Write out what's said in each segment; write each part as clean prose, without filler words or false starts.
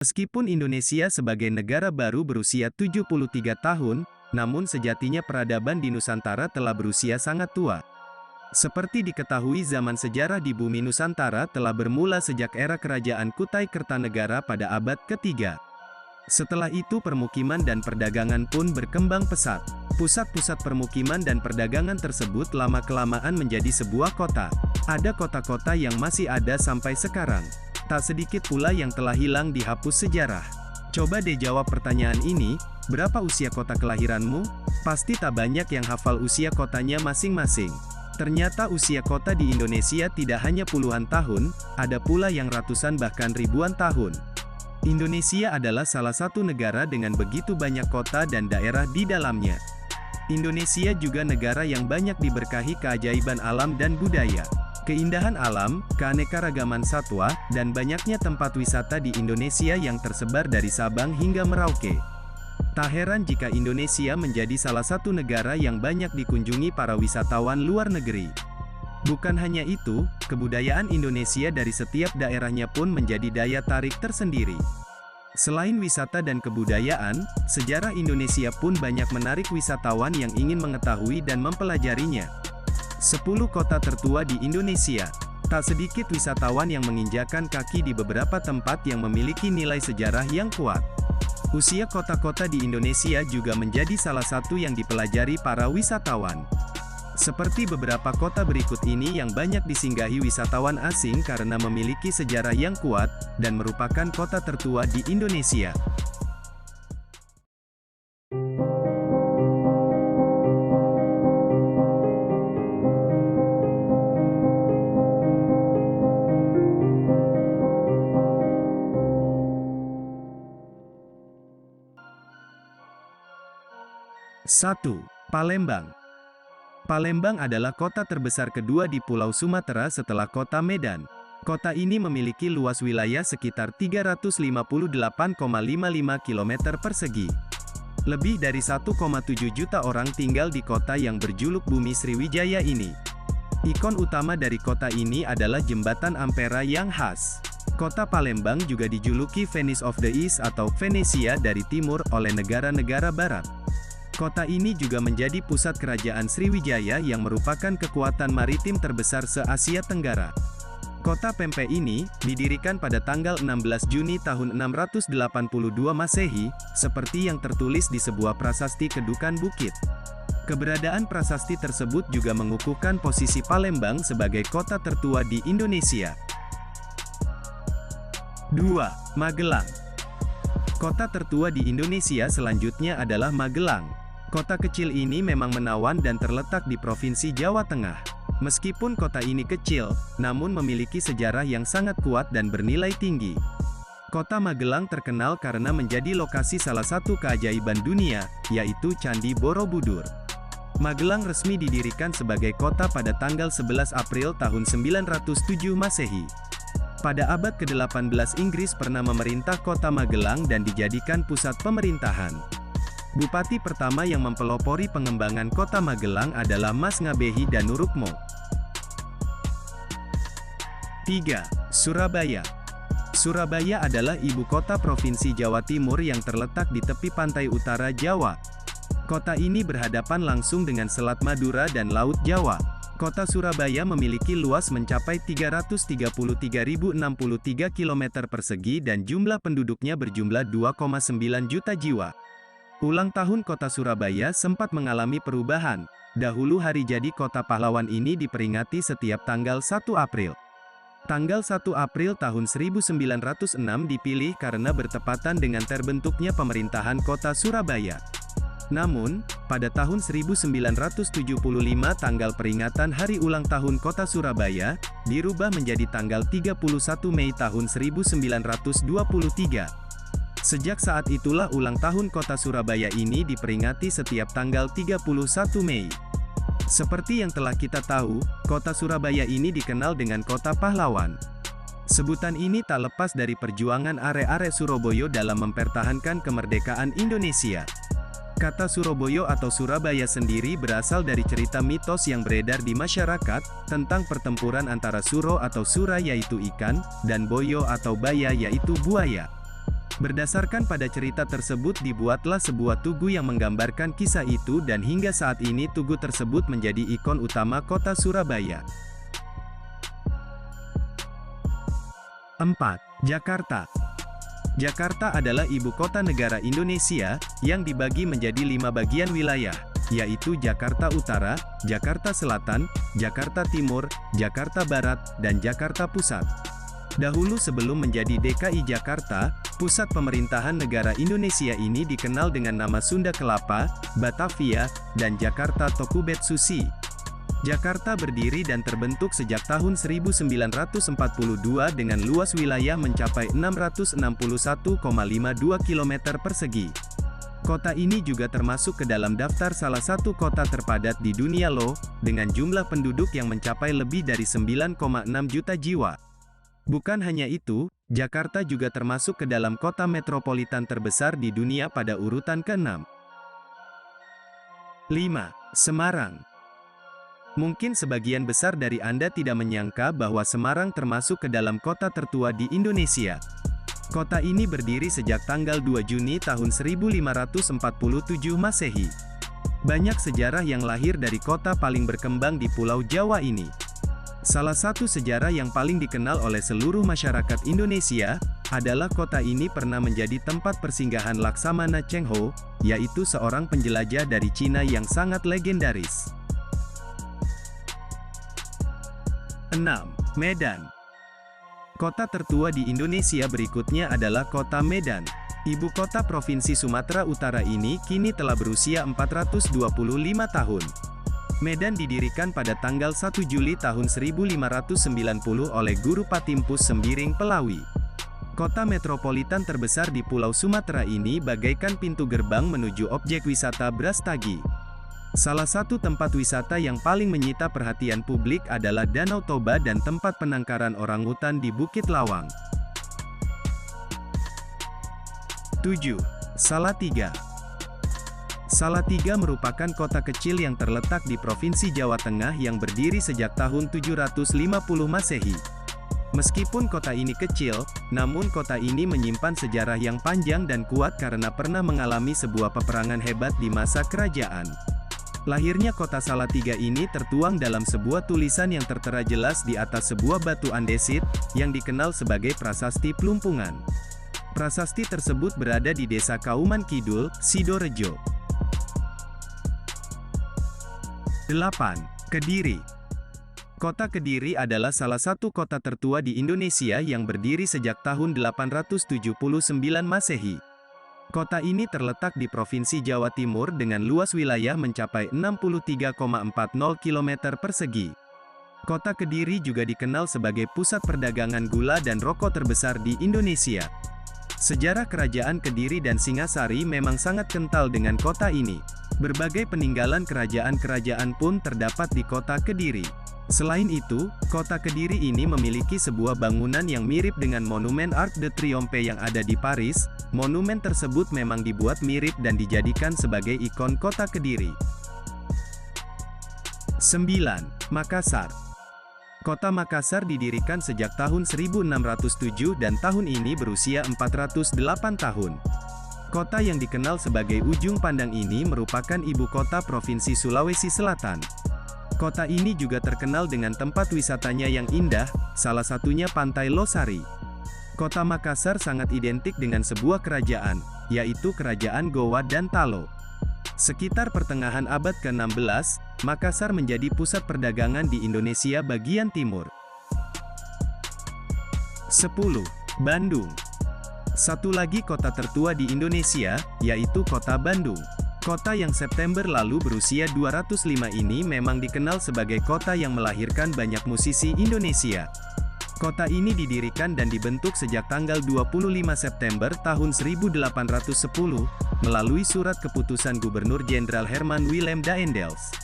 Meskipun Indonesia sebagai negara baru berusia 73 tahun, namun sejatinya peradaban di Nusantara telah berusia sangat tua. Seperti diketahui, zaman sejarah di bumi Nusantara telah bermula sejak era Kerajaan Kutai Kertanegara pada abad ketiga. Setelah itu permukiman dan perdagangan pun berkembang pesat. Pusat-pusat permukiman dan perdagangan tersebut lama-kelamaan menjadi sebuah kota. Ada kota-kota yang masih ada sampai sekarang. Tak sedikit pula yang telah hilang dihapus sejarah. Coba deh jawab pertanyaan ini, berapa usia kota kelahiranmu? Pasti tak banyak yang hafal usia kotanya masing-masing. Ternyata usia kota di Indonesia tidak hanya puluhan tahun, ada pula yang ratusan bahkan ribuan tahun. Indonesia adalah salah satu negara dengan begitu banyak kota dan daerah di dalamnya. Indonesia juga negara yang banyak diberkahi keajaiban alam dan budaya. Keindahan alam, keanekaragaman satwa, dan banyaknya tempat wisata di Indonesia yang tersebar dari Sabang hingga Merauke. Tak heran jika Indonesia menjadi salah satu negara yang banyak dikunjungi para wisatawan luar negeri. Bukan hanya itu, kebudayaan Indonesia dari setiap daerahnya pun menjadi daya tarik tersendiri. Selain wisata dan kebudayaan, sejarah Indonesia pun banyak menarik wisatawan yang ingin mengetahui dan mempelajarinya. 10 kota tertua di Indonesia. Tak sedikit wisatawan yang menginjakan kaki di beberapa tempat yang memiliki nilai sejarah yang kuat. Usia kota-kota di Indonesia juga menjadi salah satu yang dipelajari para wisatawan. Seperti beberapa kota berikut ini yang banyak disinggahi wisatawan asing karena memiliki sejarah yang kuat, dan merupakan kota tertua di Indonesia. Satu. Palembang. Palembang adalah kota terbesar kedua di Pulau Sumatera setelah kota Medan. Kota ini memiliki luas wilayah sekitar 358,55 km persegi. Lebih dari 1,7 juta orang tinggal di kota yang berjuluk Bumi Sriwijaya ini. Ikon utama dari kota ini adalah Jembatan Ampera yang khas. Kota Palembang juga dijuluki Venice of the East atau Venesia dari Timur oleh negara-negara Barat. Kota ini juga menjadi pusat kerajaan Sriwijaya yang merupakan kekuatan maritim terbesar se-Asia Tenggara. Kota Pempek ini, didirikan pada tanggal 16 Juni tahun 682 Masehi, seperti yang tertulis di sebuah prasasti Kedukan Bukit. Keberadaan prasasti tersebut juga mengukuhkan posisi Palembang sebagai kota tertua di Indonesia. 2. Magelang. Kota tertua di Indonesia selanjutnya adalah Magelang. Kota kecil ini memang menawan dan terletak di Provinsi Jawa Tengah. Meskipun kota ini kecil, namun memiliki sejarah yang sangat kuat dan bernilai tinggi. Kota Magelang terkenal karena menjadi lokasi salah satu keajaiban dunia, yaitu Candi Borobudur. Magelang resmi didirikan sebagai kota pada tanggal 11 April tahun 907 Masehi. Pada abad ke-18 Inggris pernah memerintah kota Magelang dan dijadikan pusat pemerintahan. Bupati pertama yang mempelopori pengembangan kota Magelang adalah Mas Ngabehi Danurukmo. 3. Surabaya. Surabaya adalah ibu kota Provinsi Jawa Timur yang terletak di tepi pantai utara Jawa. Kota ini berhadapan langsung dengan Selat Madura dan Laut Jawa. Kota Surabaya memiliki luas mencapai 333.063 km persegi dan jumlah penduduknya berjumlah 2,9 juta jiwa. Ulang tahun kota Surabaya sempat mengalami perubahan. Dahulu hari jadi kota pahlawan ini diperingati setiap tanggal 1 April. Tanggal 1 April tahun 1906 dipilih karena bertepatan dengan terbentuknya pemerintahan kota Surabaya. Namun, pada tahun 1975 tanggal peringatan hari ulang tahun kota Surabaya, dirubah menjadi tanggal 31 Mei tahun 1923. Sejak saat itulah ulang tahun kota Surabaya ini diperingati setiap tanggal 31 Mei. Seperti yang telah kita tahu, kota Surabaya ini dikenal dengan kota pahlawan. Sebutan ini tak lepas dari perjuangan arek-arek Surabaya dalam mempertahankan kemerdekaan Indonesia. Kata Surabaya atau Surabaya sendiri berasal dari cerita mitos yang beredar di masyarakat, tentang pertempuran antara Suro atau Sura yaitu ikan, dan Boyo atau Baya yaitu buaya. Berdasarkan pada cerita tersebut dibuatlah sebuah tugu yang menggambarkan kisah itu dan hingga saat ini tugu tersebut menjadi ikon utama kota Surabaya. 4. Jakarta. Jakarta adalah ibu kota negara Indonesia, yang dibagi menjadi 5 bagian wilayah, yaitu Jakarta Utara, Jakarta Selatan, Jakarta Timur, Jakarta Barat, dan Jakarta Pusat. Dahulu sebelum menjadi DKI Jakarta, pusat pemerintahan negara Indonesia ini dikenal dengan nama Sunda Kelapa, Batavia, dan Jakarta Tokubetsusi. Jakarta berdiri dan terbentuk sejak tahun 1942 dengan luas wilayah mencapai 661,52 km persegi. Kota ini juga termasuk ke dalam daftar salah satu kota terpadat di dunia loh, dengan jumlah penduduk yang mencapai lebih dari 9,6 juta jiwa. Bukan hanya itu, Jakarta juga termasuk ke dalam kota metropolitan terbesar di dunia pada urutan ke-6. 5. Semarang. Mungkin sebagian besar dari Anda tidak menyangka bahwa Semarang termasuk ke dalam kota tertua di Indonesia. Kota ini berdiri sejak tanggal 2 Juni tahun 1547 Masehi. Banyak sejarah yang lahir dari kota paling berkembang di Pulau Jawa ini. Salah satu sejarah yang paling dikenal oleh seluruh masyarakat Indonesia, adalah kota ini pernah menjadi tempat persinggahan Laksamana Cheng Ho, yaitu seorang penjelajah dari Cina yang sangat legendaris. 6. Medan. Kota tertua di Indonesia berikutnya adalah kota Medan. Ibu kota Provinsi Sumatera Utara ini kini telah berusia 425 tahun. Medan didirikan pada tanggal 1 Juli tahun 1590 oleh Guru Patimpus Sembiring Pelawi. Kota metropolitan terbesar di Pulau Sumatera ini bagaikan pintu gerbang menuju objek wisata Brastagi. Salah satu tempat wisata yang paling menyita perhatian publik adalah Danau Toba dan tempat penangkaran orangutan di Bukit Lawang. 7. Salatiga. Salatiga merupakan kota kecil yang terletak di Provinsi Jawa Tengah yang berdiri sejak tahun 750 Masehi. Meskipun kota ini kecil, namun kota ini menyimpan sejarah yang panjang dan kuat karena pernah mengalami sebuah peperangan hebat di masa kerajaan. Lahirnya kota Salatiga ini tertuang dalam sebuah tulisan yang tertera jelas di atas sebuah batu andesit, yang dikenal sebagai Prasasti Plumpungan. Prasasti tersebut berada di Desa Kauman Kidul, Sidorejo. 8. Kediri. Kota Kediri adalah salah satu kota tertua di Indonesia yang berdiri sejak tahun 879 Masehi. Kota ini terletak di Provinsi Jawa Timur dengan luas wilayah mencapai 63,40 km persegi. Kota Kediri juga dikenal sebagai pusat perdagangan gula dan rokok terbesar di Indonesia. Sejarah Kerajaan Kediri dan Singasari memang sangat kental dengan kota ini. Berbagai peninggalan kerajaan-kerajaan pun terdapat di kota Kediri. Selain itu, kota Kediri ini memiliki sebuah bangunan yang mirip dengan monumen Arc de Triomphe yang ada di Paris. Monumen tersebut memang dibuat mirip dan dijadikan sebagai ikon kota Kediri. 9. Makassar. Kota Makassar didirikan sejak tahun 1607 dan tahun ini berusia 408 tahun. Kota yang dikenal sebagai Ujung Pandang ini merupakan ibu kota Provinsi Sulawesi Selatan. Kota ini juga terkenal dengan tempat wisatanya yang indah, salah satunya Pantai Losari. Kota Makassar sangat identik dengan sebuah kerajaan, yaitu Kerajaan Gowa dan Talo. Sekitar pertengahan abad ke-16, Makassar menjadi pusat perdagangan di Indonesia bagian timur. 10. Bandung. Satu lagi kota tertua di Indonesia, yaitu kota Bandung. Kota yang September lalu berusia 205 ini memang dikenal sebagai kota yang melahirkan banyak musisi Indonesia. Kota ini didirikan dan dibentuk sejak tanggal 25 September tahun 1810, melalui surat keputusan Gubernur Jenderal Herman Willem Daendels.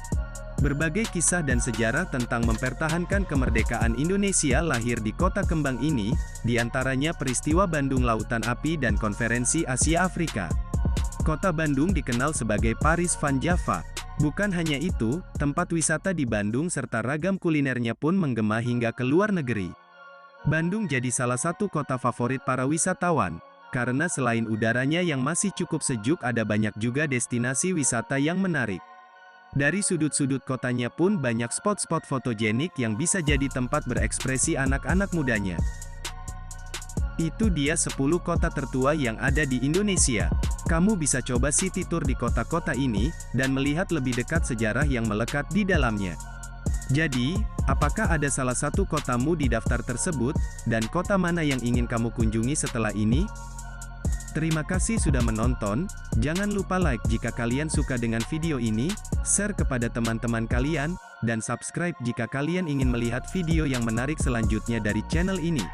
Berbagai kisah dan sejarah tentang mempertahankan kemerdekaan Indonesia lahir di kota kembang ini, diantaranya peristiwa Bandung Lautan Api dan Konferensi Asia Afrika. Kota Bandung dikenal sebagai Paris Van Java. Bukan hanya itu, tempat wisata di Bandung serta ragam kulinernya pun menggema hingga ke luar negeri. Bandung jadi salah satu kota favorit para wisatawan, karena selain udaranya yang masih cukup sejuk ada banyak juga destinasi wisata yang menarik. Dari sudut-sudut kotanya pun banyak spot-spot fotogenik yang bisa jadi tempat berekspresi anak-anak mudanya. Itu dia 10 kota tertua yang ada di Indonesia. Kamu bisa coba city tour di kota-kota ini, dan melihat lebih dekat sejarah yang melekat di dalamnya. Jadi, apakah ada salah satu kotamu di daftar tersebut, dan kota mana yang ingin kamu kunjungi setelah ini? Terima kasih sudah menonton, jangan lupa like jika kalian suka dengan video ini, share kepada teman-teman kalian, dan subscribe jika kalian ingin melihat video yang menarik selanjutnya dari channel ini.